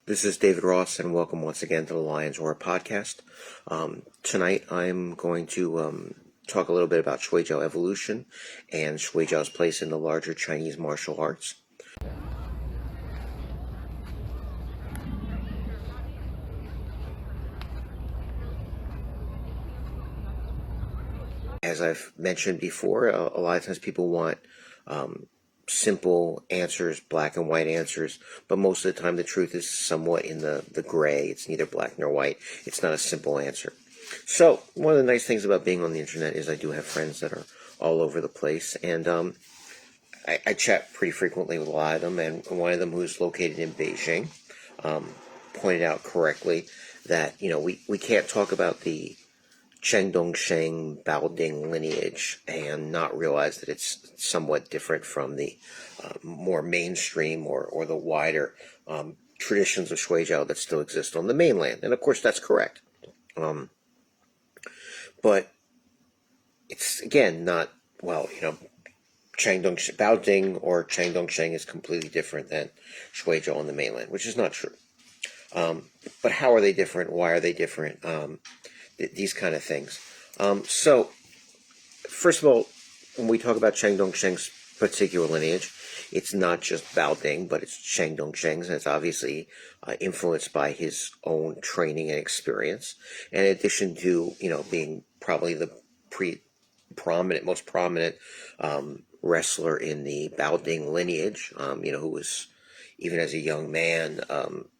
This is David Ross, and welcome once again to the Lion's Roar podcast. Tonight, I'm going to talk a little bit about Shuai Jiao evolution and Shuai Jiao's place in the larger Chinese martial arts. As I've mentioned before, a lot of times people want simple answers, black and white answers, but most of the time the truth is somewhat in the gray. It's neither black nor white. It's not a simple answer. So one of the nice things about being on the internet is I do have friends that are all over the place, and I chat pretty frequently with a lot of them, and one of them, who's located in Beijing, pointed out correctly that, we can't talk about the Chang Dongsheng Baoding lineage and not realize that it's somewhat different from the more mainstream or the wider traditions of Shuai Jiao that still exist on the mainland. And of course, that's correct. But it's, again, not, Chang Dongsheng, Baoding or Chang Dongsheng is completely different than Shuai Jiao on the mainland, which is not true. But how are they different? Why are they different? These kind of things. So, first of all, when we talk about Chang Dongsheng's particular lineage, it's not just Baoding, but it's Chang Dongsheng's, and it's obviously influenced by his own training and experience. And in addition to, being probably the most prominent wrestler in the Baoding lineage, who was, even as a young man,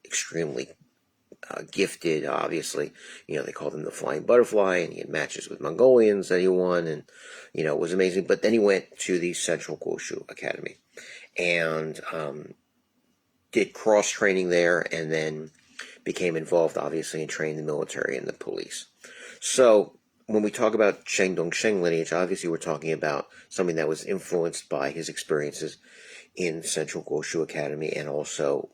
extremely gifted, obviously. They called him the Flying Butterfly, and he had matches with Mongolians that he won, and, it was amazing. But then he went to the Central Goshu Academy and did cross-training there, and then became involved, obviously, in training the military and the police. So when we talk about Chang Dongsheng lineage, obviously we're talking about something that was influenced by his experiences in Central Goshu Academy, and also,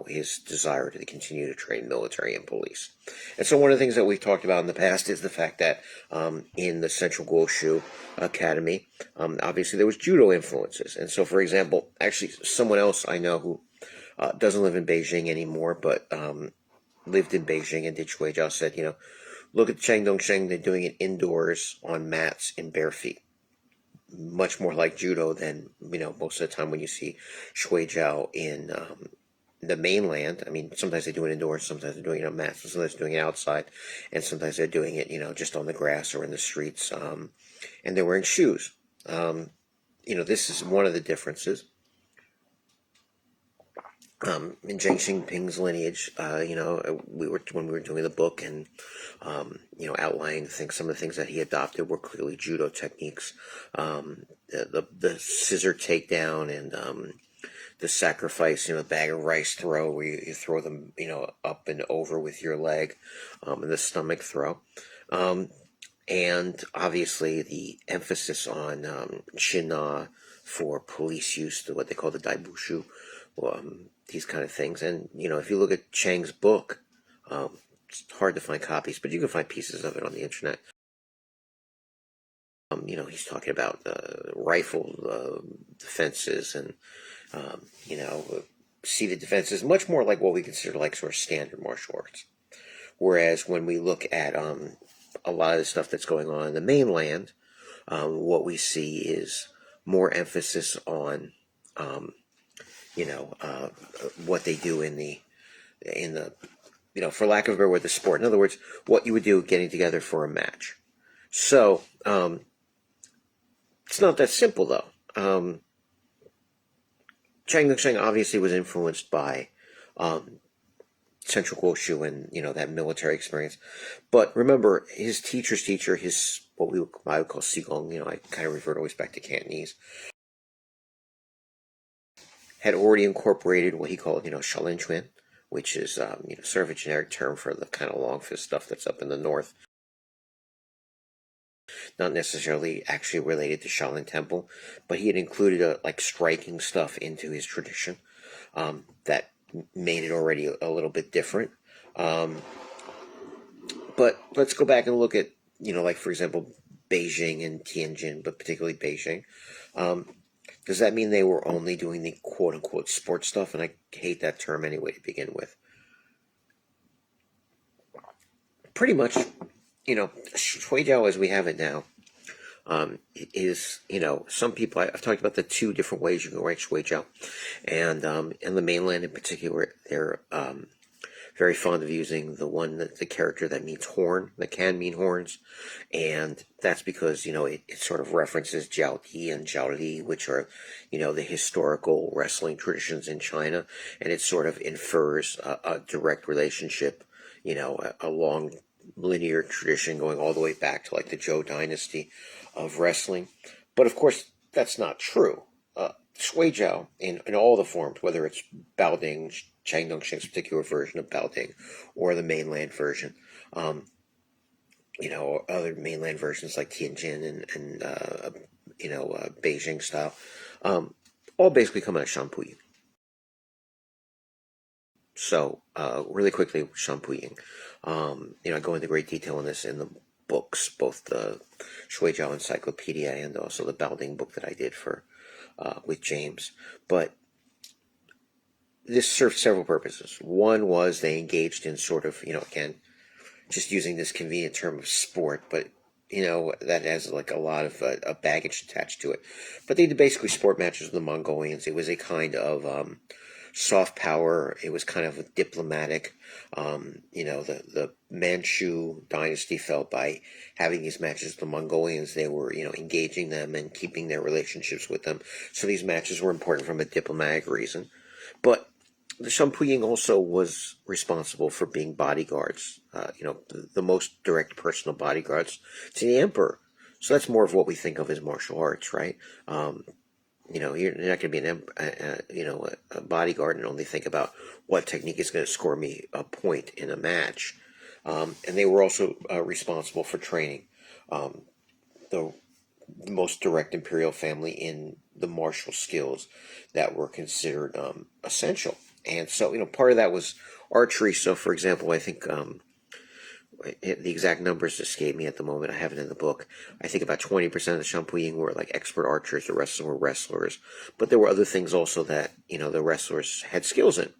his desire to continue to train military and police. And so one of the things that we've talked about in the past is the fact that in the Central Goshu Academy, obviously there was judo influences. And so, for example, actually someone else I know who doesn't live in Beijing anymore, but lived in Beijing and did Shuai Jiao, said, look at Chang Dongsheng, they're doing it indoors on mats in bare feet. Much more like judo than, most of the time when you see Shuai Jiao in the mainland. I mean, sometimes they do it indoors, sometimes they're doing it on mats, sometimes they're doing it outside, and sometimes they're doing it, just on the grass or in the streets, and they're wearing shoes. This is one of the differences. In Jiang Xingping's lineage, when we were doing the book and, outlining some of the things that he adopted were clearly judo techniques. The scissor takedown and the sacrifice, bag of rice throw, where you throw them, up and over with your leg, and the stomach throw. And obviously the emphasis on Qinna for police use, to what they call the daibushu, these kind of things. And, if you look at Chang's book, it's hard to find copies, but you can find pieces of it on the internet. He's talking about rifle defenses and, seated defenses, much more like what we consider like sort of standard martial arts. Whereas when we look at a lot of the stuff that's going on in the mainland, what we see is more emphasis on what they do in the for lack of a better word, the sport. In other words, what you would do getting together for a match. So it's not that simple, though. Chang Dongsheng obviously was influenced by Central Goshu and, that military experience. But remember, his teacher's teacher, what I would call Sigong, I kind of revert always back to Cantonese, had already incorporated what he called, Shaolin Chuan, which is, sort of a generic term for the kind of long fist stuff that's up in the north. Not necessarily actually related to Shaolin Temple, but he had included striking stuff into his tradition that made it already a little bit different. But let's go back and look at, for example, Beijing and Tianjin, but particularly Beijing. Does that mean they were only doing the quote-unquote sports stuff? And I hate that term anyway to begin with. pretty much, Shuai Jiao as we have it now, is, some people, I've talked about the two different ways you can write Shuai Jiao, and in the mainland in particular, they're very fond of using the character that means horn, that can mean horns, and that's because, it sort of references Jiao Di and Jiao Li, which are, the historical wrestling traditions in China, and it sort of infers a direct relationship, a long linear tradition going all the way back to like the Zhou dynasty of wrestling. But of course, that's not true. Shuai Jiao, in all the forms, whether it's Baoding, Chang Dongsheng's particular version of Baoding, or the mainland version, or other mainland versions like Tianjin and Beijing style, all basically come out of Shampuying. So, really quickly, Shampuying. I go into great detail on this in the books, both the Shuai Jiao Encyclopedia and also the Baoding book that I did for with James. But this served several purposes. One was they engaged in sort of, again, just using this convenient term of sport, but that has like a lot of baggage attached to it. But they did basically sport matches with the Mongolians. It was a kind of soft power. It was kind of diplomatic. The Manchu dynasty felt by having these matches with the Mongolians, they were, engaging them and keeping their relationships with them. So these matches were important from a diplomatic reason. But the Shampuying also was responsible for being bodyguards, the most direct personal bodyguards to the emperor. So that's more of what we think of as martial arts, right? You're not going to be a bodyguard and only think about what technique is going to score me a point in a match. And they were also responsible for training the most direct imperial family in the martial skills that were considered essential. And so, part of that was archery. So, for example, I think the exact numbers escape me at the moment. I have it in the book. I think about 20% of the Shampuying were like expert archers. The rest of them were wrestlers. But there were other things also that, the wrestlers had skills in.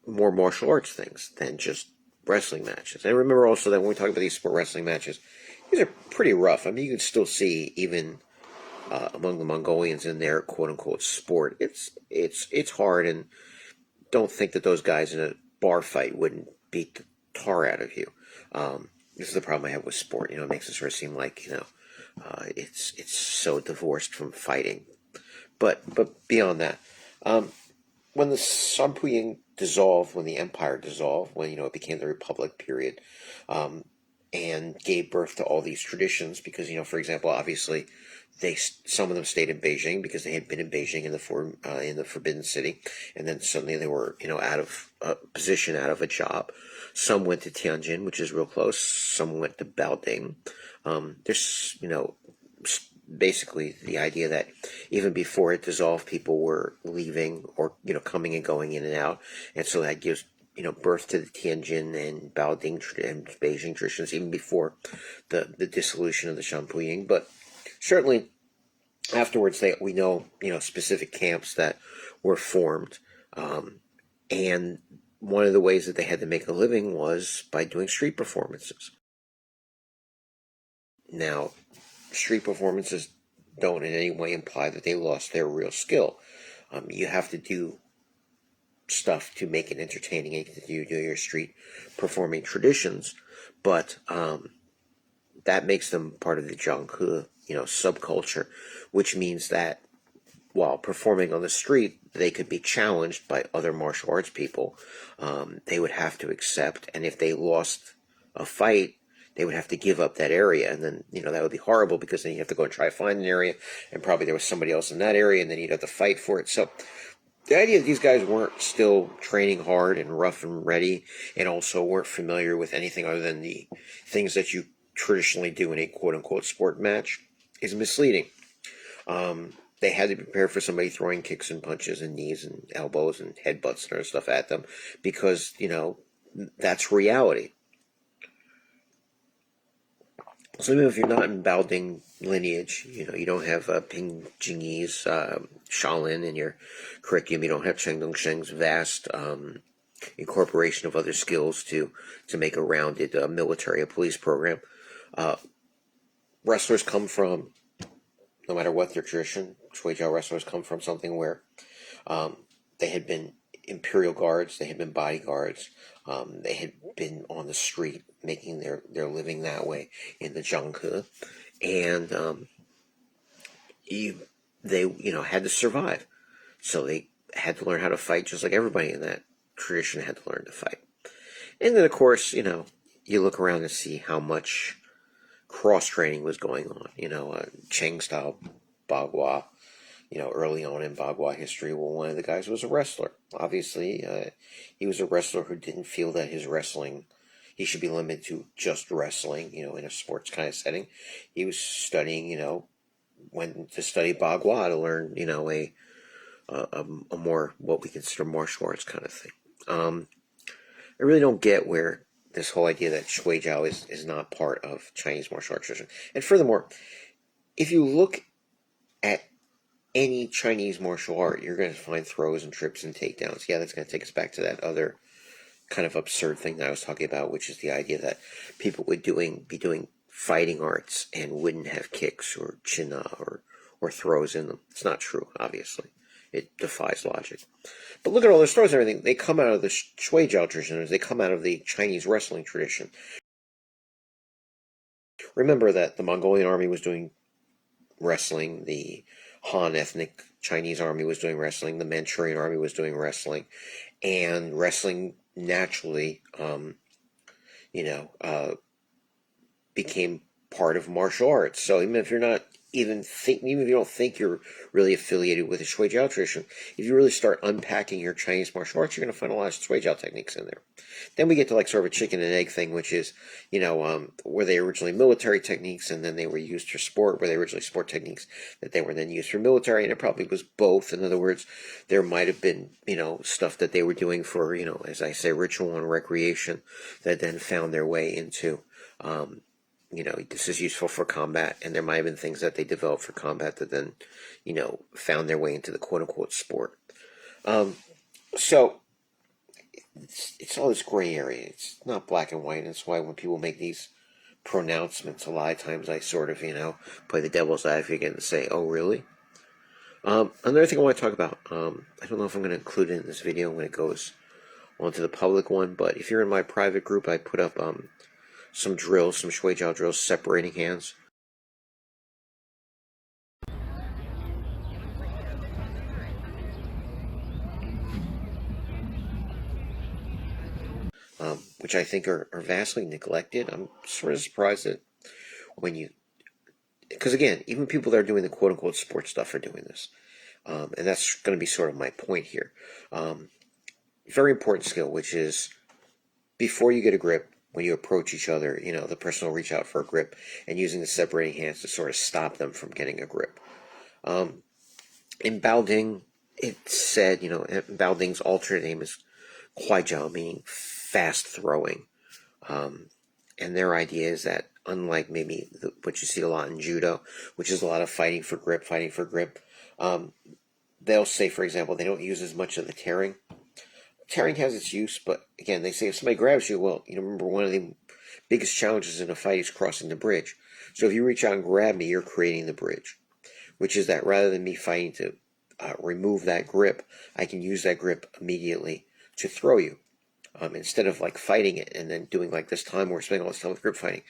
More martial arts things than just wrestling matches. And remember also that when we talk about these sport wrestling matches, these are pretty rough. I mean, you can still see even among the Mongolians in their quote-unquote sport, it's hard, and don't think that those guys in a bar fight wouldn't beat the tar out of you. This is the problem I have with sport. It makes it sort of seem like it's so divorced from fighting. But beyond that, when the Shampuying dissolved, when the empire dissolved, when it became the Republic period, and gave birth to all these traditions, because for example, obviously, some of them stayed in Beijing because they had been in Beijing in the Forbidden City, and then suddenly they were out of a position, out of a job. Some went to Tianjin, which is real close. Some went to Baoding. There's basically the idea that even before it dissolved, people were leaving or coming and going in and out, and so that gives birth to the Tianjin and Baoding and Beijing traditions even before the dissolution of the Shampuying. But certainly afterwards, we know specific camps that were formed, and one of the ways that they had to make a living was by doing street performances. Now, street performances don't in any way imply that they lost their real skill. You have to do stuff to make it entertaining, and you do your street performing traditions, but that makes them part of the Zhanghe, subculture, which means that while performing on the street, they could be challenged by other martial arts people. They would have to accept, and if they lost a fight, they would have to give up that area, and then that would be horrible, because then you have to go and try to find an area, and probably there was somebody else in that area, and then you'd have to fight for it. So the idea that these guys weren't still training hard and rough and ready, and also weren't familiar with anything other than the things that you traditionally do in a quote-unquote sport match, is misleading. They had to prepare for somebody throwing kicks and punches and knees and elbows and headbutts and other stuff at them, because that's reality. So even if you're not in Baoding lineage, you don't have Ping Jingyi's Shaolin in your curriculum, you don't have Chang Dongsheng's vast incorporation of other skills to make a rounded military and police program. Wrestlers come from, no matter what their tradition, Shuai Jiao wrestlers come from something where they had been imperial guards, they had been bodyguards, they had been on the street making their living that way in the Zhanghe, and they had to survive, so they had to learn how to fight just like everybody in that tradition had to learn to fight. And then of course, you look around and see how much cross training was going on. Cheng style Bagua. Early on in Bagua history, well, one of the guys was a wrestler. Obviously, he was a wrestler who didn't feel that he should be limited to just wrestling, in a sports kind of setting. He was studying, went to study Bagua to learn, a more, what we consider martial arts kind of thing. I really don't get where this whole idea that Shuai Jiao is not part of Chinese martial arts tradition. And furthermore, if you look at any Chinese martial art, you're going to find throws and trips and takedowns. Yeah, that's going to take us back to that other kind of absurd thing that I was talking about, which is the idea that people would be doing fighting arts and wouldn't have kicks or china or throws in them. It's not true, obviously. It defies logic. But look at all those throws and everything. They come out of the Shuai Jiao tradition. They come out of the Chinese wrestling tradition. Remember that the Mongolian army was doing wrestling, the Han ethnic Chinese army was doing wrestling, the Manchurian army was doing wrestling, and wrestling naturally, became part of martial arts. So even if even if you don't think you're really affiliated with the Shuai Jiao tradition, if you really start unpacking your Chinese martial arts, you're going to find a lot of Shuai Jiao techniques in there. Then we get to like sort of a chicken and egg thing, which is, were they originally military techniques and then they were used for sport? Were they originally sport techniques that they were then used for military? And it probably was both. In other words, there might have been, stuff that they were doing for, as I say, ritual and recreation that then found their way into, this is useful for combat, and there might have been things that they developed for combat that then, found their way into the quote-unquote sport. So, it's all this gray area. It's not black and white, and that's why when people make these pronouncements, a lot of times I sort of, play the devil's advocate and say, oh, really? Another thing I want to talk about, I don't know if I'm going to include it in this video when it goes onto the public one, but if you're in my private group, I put up, some drills, some Shuai Jiao drills, separating hands. Which I think are vastly neglected. I'm sort of surprised that because again, even people that are doing the quote-unquote sports stuff are doing this. And that's going to be sort of my point here. Very important skill, which is before you get a grip, when you approach each other, the person will reach out for a grip, and using the separating hands to sort of stop them from getting a grip. In Baoding, it's said, Baoding's alternate name is Shuai Jiao, meaning fast throwing. And their idea is that, unlike maybe what you see a lot in judo, which is a lot of fighting for grip, they'll say, for example, they don't use as much of the tearing. Tearing has its use, but again, they say if somebody grabs you, well, remember one of the biggest challenges in a fight is crossing the bridge. So if you reach out and grab me, you're creating the bridge, which is that rather than me fighting to remove that grip, I can use that grip immediately to throw you. Instead of like fighting it and then doing like this time we're spending all this time with grip fighting,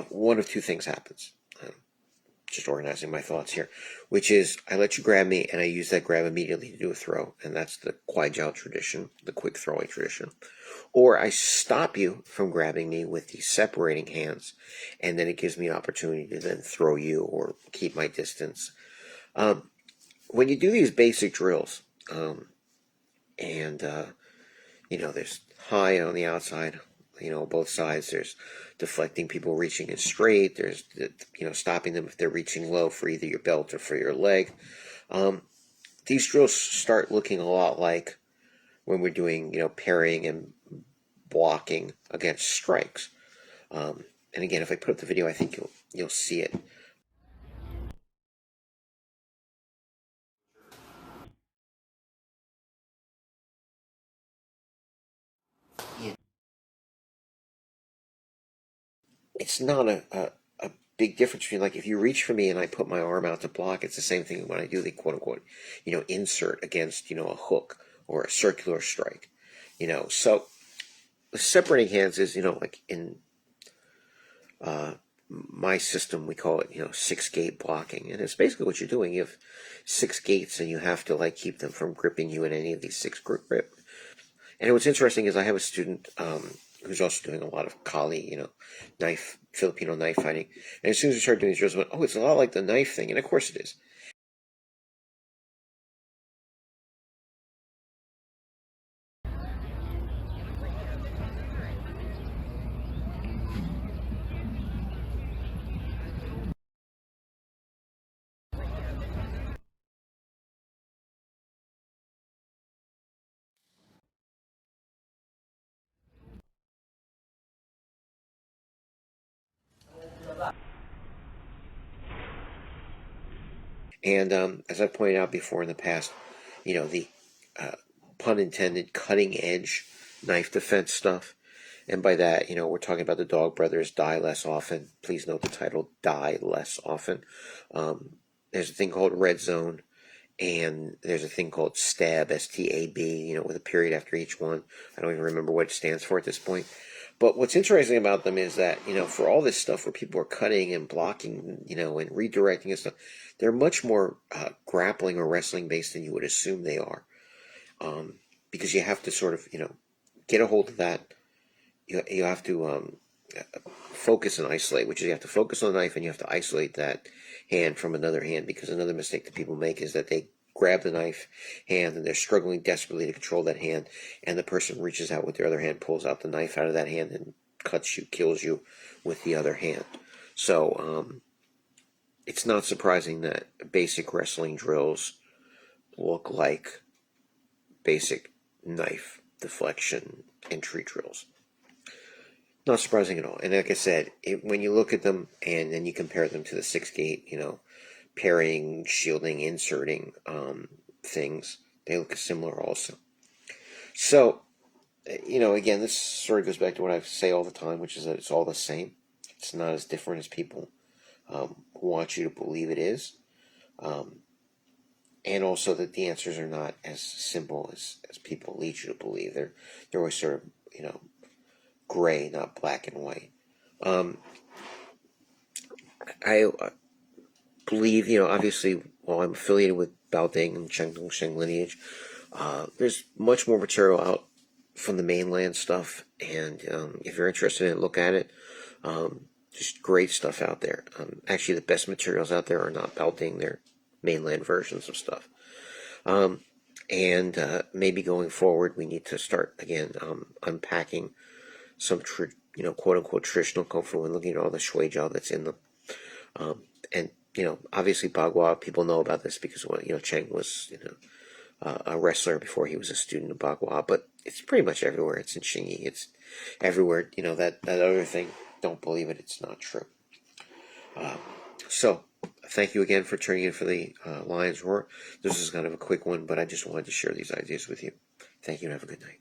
one of two things happens. Just organizing my thoughts here, which is I let you grab me and I use that grab immediately to do a throw, and that's the Shuai Jiao tradition, the quick throwing tradition. Or I stop you from grabbing me with these separating hands, and then it gives me an opportunity to then throw you or keep my distance. When you do these basic drills, there's high on the outside, both sides. There's deflecting people reaching in straight. There's, stopping them if they're reaching low for either your belt or for your leg. These drills start looking a lot like when we're doing, parrying and blocking against strikes. And again, if I put up the video, I think you'll see it. it's not a big difference between, like, if you reach for me and I put my arm out to block, it's the same thing when I do the quote unquote, insert against, a hook or a circular strike, So separating hands is, like in my system, we call it, 6-gate blocking. And it's basically what you're doing. You have 6 gates and you have to, like, keep them from gripping you in any of these 6 grip. And what's interesting is I have a student who's also doing a lot of Kali, Filipino knife fighting. And as soon as we started doing these drills, I went, oh, it's a lot like the knife thing. And of course it is. And as I pointed out before in the past, the uh, pun intended cutting edge knife defense stuff. And by that, we're talking about the Dog Brothers Die Less Often. Please note the title, Die Less Often. There's a thing called Red Zone, and there's a thing called STAB, STAB, with a period after each one. I don't even remember what it stands for at this point. But what's interesting about them is that, for all this stuff where people are cutting and blocking, and redirecting and stuff, they're much more grappling or wrestling based than you would assume they are. Because you have to sort of, get a hold of that. You have to focus and isolate, which is you have to focus on the knife and you have to isolate that hand from another hand, because another mistake that people make is that they grab the knife hand and they're struggling desperately to control that hand, and the person reaches out with their other hand, pulls out the knife out of that hand and cuts you, kills you with the other hand. So it's not surprising that basic wrestling drills look like basic knife deflection entry drills. Not surprising at all. And like I said, when you look at them and then you compare them to the 6-gate, parrying, shielding, inserting things, they look similar also. So, again, this sort of goes back to what I say all the time, which is that it's all the same. It's not as different as people want you to believe it is. And also that the answers are not as simple as people lead you to believe. They're always sort of, gray, not black and white. I believe, obviously, while I'm affiliated with Baoding and Chang Dongsheng lineage, there's much more material out from the mainland stuff, and if you're interested in it, look at it. Just great stuff out there. Actually, the best materials out there are not Baoding, they're mainland versions of stuff. And maybe going forward, we need to start, again, unpacking some, quote unquote traditional kung fu and looking at all the Shuai Jiao that's in them. And obviously Bagua, people know about this because Chang was a wrestler before he was a student of Bagua, but it's pretty much everywhere. It's in Xingyi. It's everywhere. That other thing. Don't believe it. It's not true. So thank you again for tuning in for the Lion's Roar. This is kind of a quick one, but I just wanted to share these ideas with you. Thank you and have a good night.